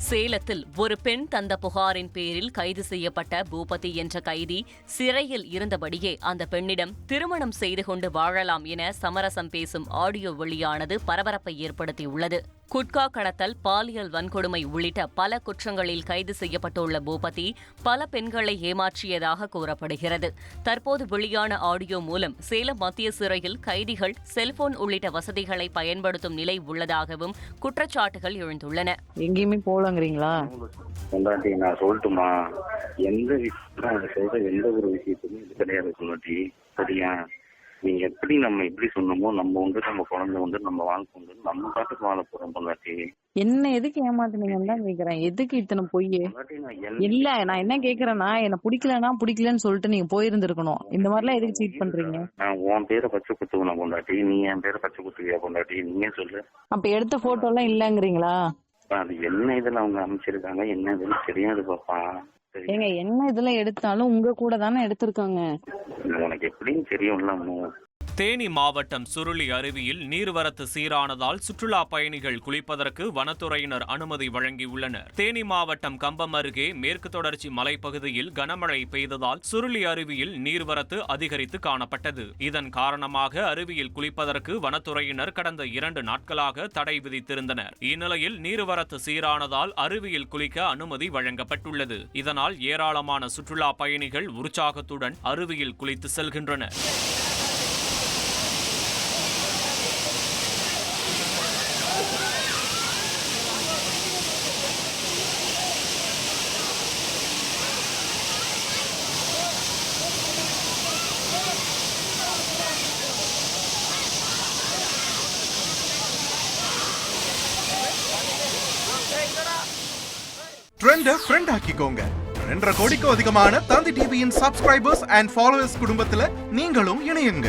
சேலத்தில் ஒரு பெண் தந்த புகாரின் பேரில் கைது செய்யப்பட்ட பூபதி என்ற கைதி சிறையில் இருந்தபடியே அந்த பெண்ணிடம் திருமணம் செய்து கொண்டு வாழலாம் என சமரசம் பேசும் ஆடியோ வெளியானது பரபரப்பை ஏற்படுத்தியுள்ளது. குட்கா கடத்தல், பாலியல் வன்கொடுமை உள்ளிட்ட பல குற்றங்களில் கைது செய்யப்பட்டுள்ள பூபதி பல பெண்களை ஏமாற்றியதாக கூறப்படுகிறது. தற்போது வெளியான ஆடியோ மூலம் சேலம் மத்திய சிறையில் கைதிகள் செல்போன் உள்ளிட்ட வசதிகளை பயன்படுத்தும் நிலை உள்ளதாகவும் குற்றச்சாட்டுகள் எழுந்துள்ளன. எங்கேயுமே போலங்கிறீங்களா? நான் சொல்லட்டுமா, எந்த விஷயம் எந்த ஒரு விஷயத்துக்கும் இது கிடையாது சொல்லாட்டி. சரியா? நீங்க எப்படி நம்ம எப்படி சொன்னோமோ நம்ம நம்ம குழந்தை நம்ம வாழ்க்கை நம்ம பாட்டுக்கு வாழ போறோம் பொண்டாட்டி. என்ன எதுக்கு ஏமாத்துனீங்கன்னு தான் கேக்குறேன். எதுக்கு இத்தனை பொய்? இல்ல, நான் என்ன கேக்குறேன்னா, என்ன பிடிக்கலன்னு சொல்லிட்டு நீங்க போயிருந்திருக்கணும். இந்த மாதிரி எல்லாம் எதுக்கு சீட் பண்றீங்க? நான் உன் பேரை பச்சை குத்துக்கணும் பொண்டாட்டி, நீ என் பேரை பச்சை குத்துவியா பொண்டாட்டி? நீங்க சொல்லு. அப்ப எடுத்த போட்டோ எல்லாம் இல்லங்கிறீங்களா? அது என்ன இதுல அவங்க அமைச்சிருக்காங்க, என்ன இதுன்னு தெரியாது பாப்பா. ஏங்க, என்ன இதுல எடுத்தாலும் உங்க கூட தானே எடுத்திருக்காங்க. உனக்கு எப்படின்னு தெரியும்ல. தேனி மாவட்டம் சுருளி அருவியில் நீர்வரத்து சீரானதால் சுற்றுலா பயணிகள் குளிப்பதற்கு வனத்துறையினர் அனுமதி வழங்கியுள்ளனர். தேனி மாவட்டம் கம்பம் அருகே மேற்கு தொடர்ச்சி மலைப்பகுதியில் கனமழை பெய்ததால் சுருளி அருவியில் நீர்வரத்து அதிகரித்து காணப்பட்டது. இதன் காரணமாக அருவியில் குளிப்பதற்கு வனத்துறையினர் கடந்த 2 நாட்களாக தடை விதித்திருந்தனர். இந்நிலையில் நீர்வரத்து சீரானதால் அருவியில் குளிக்க அனுமதி வழங்கப்பட்டுள்ளது. இதனால் ஏராளமான சுற்றுலா பயணிகள் உற்சாகத்துடன் அருவியில் குளித்து செல்கின்றனர். ட்ரெண்ட ஃப்ரெண்ட் ஆக்கிக்கோங்க. 2.5 கோடிக்கும் அதிகமான தந்தி டிவியின் சப்ஸ்கிரைபர்ஸ் அண்ட் ஃபாலோவர்ஸ் குடும்பத்துல நீங்களும் இணையுங்க.